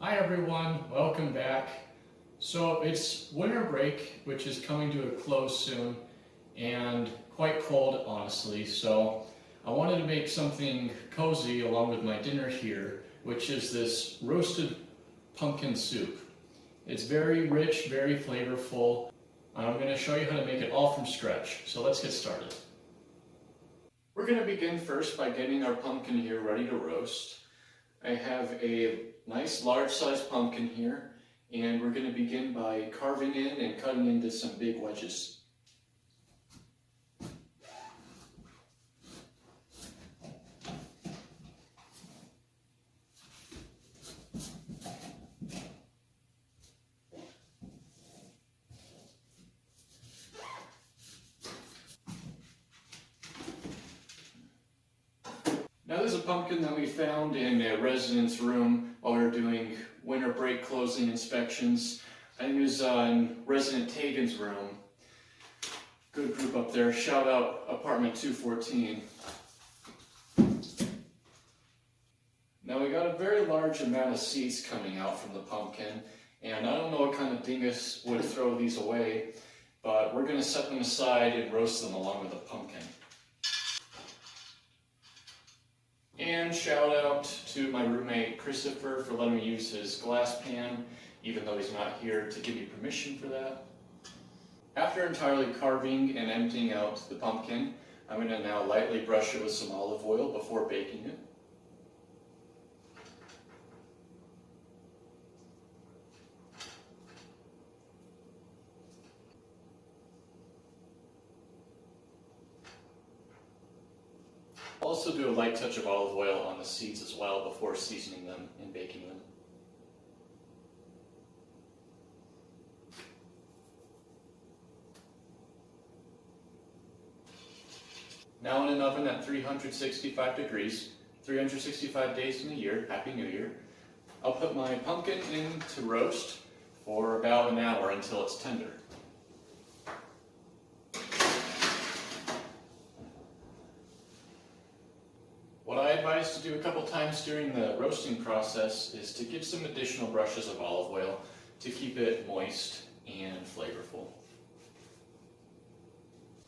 Hi everyone, welcome back. So it's winter break, which is coming to a close soon, and quite cold honestly, so I wanted to make something cozy along with my dinner here, which is this roasted pumpkin soup. It's very rich, very flavorful. I'm going to show you how to make it all from scratch, so let's get started. We're going to begin first by getting our pumpkin here ready to roast. I have a nice large-sized pumpkin here, and we're going to begin by carving in and cutting into some big wedges. Now this is a pumpkin that we found in a residence room while we were doing winter break closing inspections. I think it was in Resident Tagan's room. Good group up there. Shout out apartment 214. Now we got a very large amount of seeds coming out from the pumpkin, and I don't know what kind of dingus would throw these away, but we're going to set them aside and roast them along with the pumpkin. And shout out to my roommate Christopher for letting me use his glass pan, even though he's not here to give me permission for that. After entirely carving and emptying out the pumpkin, I'm going to now lightly brush it with some olive oil before baking it. Also do a light touch of olive oil on the seeds as well before seasoning them and baking them. Now in an oven at 365 degrees, 365 days in a year, Happy New Year, I'll put my pumpkin in to roast for about an hour until it's tender. What I advise to do a couple times during the roasting process is to give some additional brushes of olive oil to keep it moist and flavorful.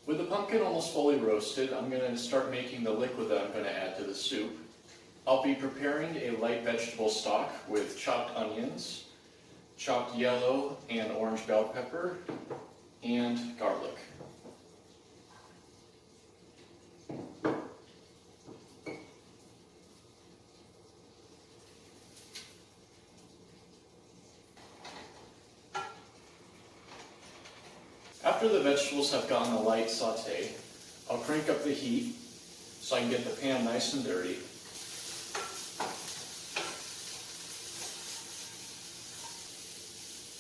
With the pumpkin almost fully roasted, I'm going to start making the liquid that I'm going to add to the soup. I'll be preparing a light vegetable stock with chopped onions, chopped yellow and orange bell pepper, and garlic. After the vegetables have gotten a light saute, I'll crank up the heat so I can get the pan nice and dirty.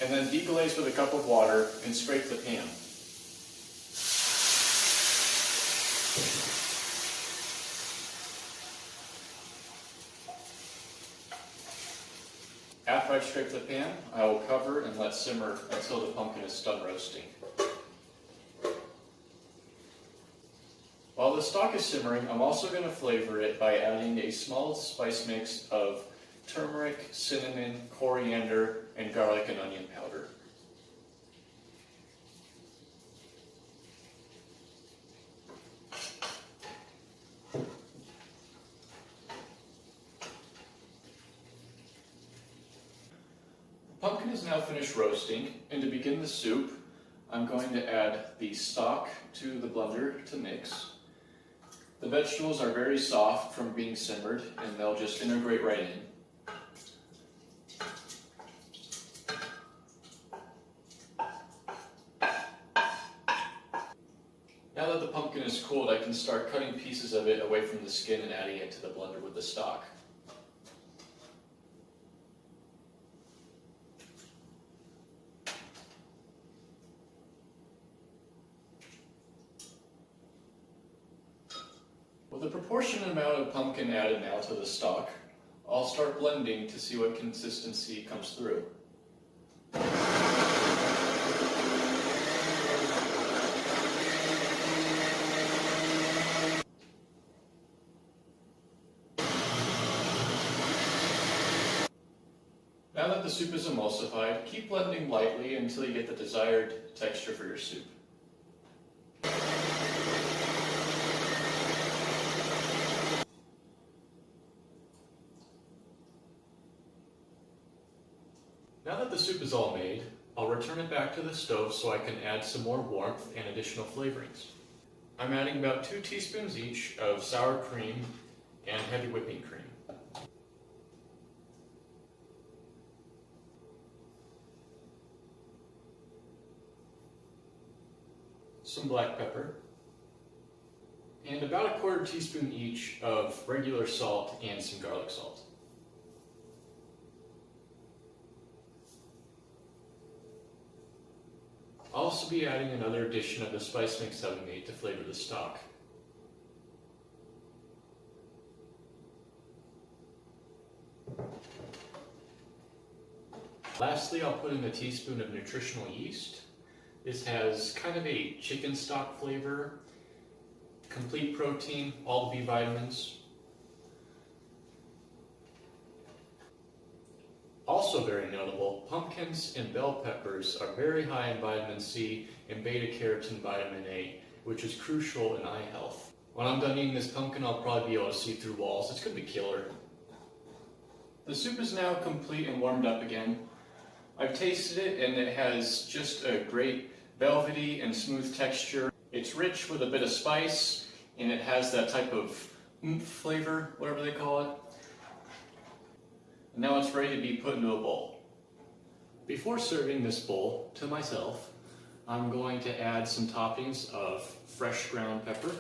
And then deglaze with a cup of water and scrape the pan. After I've scraped the pan, I will cover and let simmer until the pumpkin is done roasting. While the stock is simmering, I'm also going to flavor it by adding a small spice mix of turmeric, cinnamon, coriander, and garlic and onion powder. The pumpkin is now finished roasting, and to begin the soup, I'm going to add the stock to the blender to mix. The vegetables are very soft from being simmered, and they'll just integrate right in. Now that the pumpkin is cooled, I can start cutting pieces of it away from the skin and adding it to the blender with the stock. With a proportionate amount of pumpkin added now to the stock, I'll start blending to see what consistency comes through. Now Now that the soup is emulsified, keep blending lightly until you get the desired texture for your soup. Now that the soup is all made, I'll return it back to the stove so I can add some more warmth and additional flavorings. I'm adding about 2 teaspoons each of sour cream and heavy whipping cream. Some black pepper, and about a 1/4 teaspoon each of regular salt and some garlic salt. I'll also be adding another addition of the spice mix that we made to flavor the stock. Lastly, I'll put in a teaspoon of nutritional yeast. This has kind of a chicken stock flavor, complete protein, all the B vitamins. Also very notable, pumpkins and bell peppers are very high in vitamin C and beta-carotene vitamin A, which is crucial in eye health. When I'm done eating this pumpkin, I'll probably be able to see through walls. It's going to be killer. The soup is now complete and warmed up again. I've tasted it and it has just a great velvety and smooth texture. It's rich with a bit of spice and it has that type of oomph flavor, whatever they call it. And now it's ready to be put into a bowl. Before serving this bowl to myself, I'm going to add some toppings of fresh ground pepper,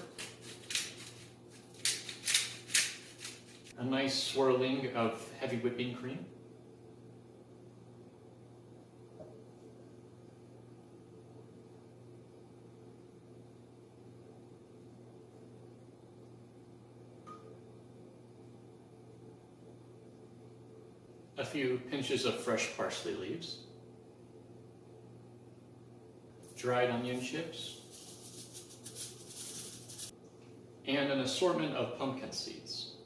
a nice swirling of heavy whipping cream, a few pinches of fresh parsley leaves, dried onion chips, and an assortment of pumpkin seeds.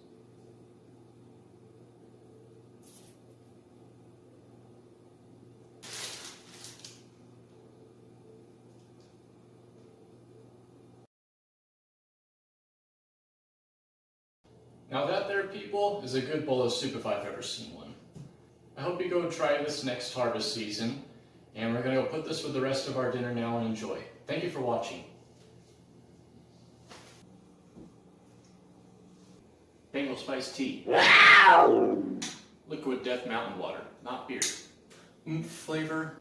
Now that there, people, is a good bowl of soup if I've ever seen one. I hope you go try this next harvest season, and we're going to go put this with the rest of our dinner now and enjoy. Thank you for watching. Bengal Spice Tea. Wow! Liquid Death Mountain Water, not beer. Flavor.